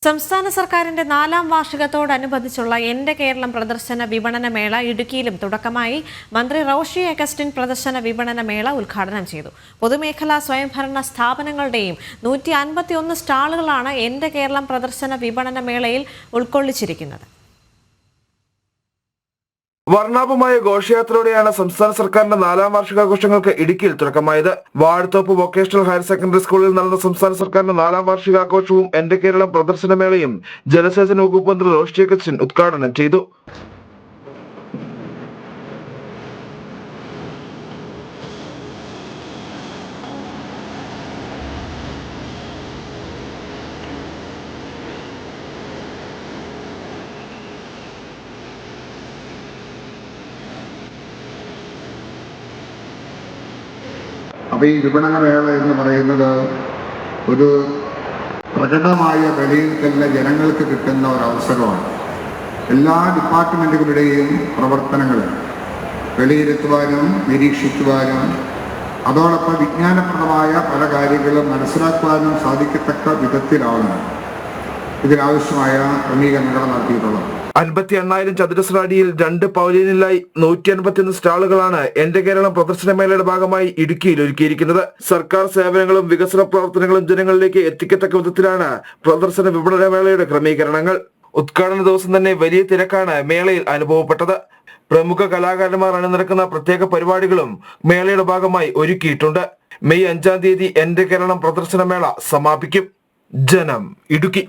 സംസ്ഥാന സർക്കാരിന്റെ 4ാം വാർഷികത്തോടനുബന്ധിച്ചുള്ള എന്റെ കേരളം പ്രദർശന വിപണന മേള ഇടുക്കിയിലും തുടക്കമായി. മന്ത്രി റോഷി അഗസ്റ്റിൻ പ്രദർശന വിപണന മേള ഉദ്ഘാടനം ചെയ്തു. പൊതുമേഖലാ സ്വയംഭരണ സ്ഥാപനങ്ങളുടെയും 151 സ്റ്റാളുകളാണ് എന്റെ കേരളം പ്രദർശന വിപണന മേളയിൽ ഉൾക്കൊള്ളിച്ചിരിക്കുന്നത്. വർണ്ണാഭമായ ഘോഷയാത്രയോടെയാണ് സംസ്ഥാന സർക്കാരിന്റെ 4ാം വാർഷികാഘോഷങ്ങൾക്ക് ഇടുക്കിയിൽ തുടക്കമായത്. വാഴത്തോപ്പ് വൊക്കേഷണൽ ഹയർ സെക്കൻഡറി സ്കൂളിൽ നടന്ന സംസ്ഥാന സർക്കാരിന്റെ 4ാം വാർഷികാഘോഷവും എന്റെ കേരളം പ്രദർശനമേളയും ജലസേചന വകുപ്പ് മന്ത്രി റോഷി അഗസ്റ്റിൻ ഉദ്ഘാടനം ചെയ്തു. അപ്പോൾ ഈ വിപണന മേള എന്ന് പറയുന്നത് ഒരു പ്രകടമായ വിലയിരുത്തലിന് ജനങ്ങൾക്ക് കിട്ടുന്ന ഒരു അവസരമാണ്. എല്ലാ ഡിപ്പാർട്ട്മെൻറ്റുകളുടെയും പ്രവർത്തനങ്ങൾ വിലയിരുത്തുവാനും നിരീക്ഷിക്കുവാനും അതോടൊപ്പം വിജ്ഞാനപ്രദമായ പല കാര്യങ്ങളും മനസ്സിലാക്കുവാനും സാധിക്കത്തക്ക വിധത്തിലാണ് ഇതിനാവശ്യമായ ക്രമീകരണങ്ങൾ നടത്തിയിട്ടുള്ളത്. 58,000 ചതുരശ്ര അടിയിൽ 2 പവലിയനിലായി 151 സ്റ്റാളുകളാണ് എന്റെ കേരളം പ്രദർശനമേളയുടെ ഭാഗമായി ഇടുക്കിയിൽ ഒരുക്കിയിരിക്കുന്നത്. സർക്കാർ സേവനങ്ങളും വികസന പ്രവർത്തനങ്ങളും ജനങ്ങളിലേക്ക് എത്തിക്കത്തക്ക വിധത്തിലാണ് പ്രദർശന വിപണന മേളയുടെ ക്രമീകരണങ്ങൾ. ഉദ്ഘാടന ദിവസം തന്നെ വലിയ തിരക്കാണ് മേളയിൽ അനുഭവപ്പെട്ടത്. പ്രമുഖ കലാകാരന്മാർ അണിനിരക്കുന്ന പ്രത്യേക പരിപാടികളും മേളയുടെ ഭാഗമായി ഒരുക്കിയിട്ടുണ്ട്. മെയ് 5-ാം തീയതി എന്റെ കേരളം പ്രദർശനമേള സമാപിക്കും. ജനം, ഇടുക്കി.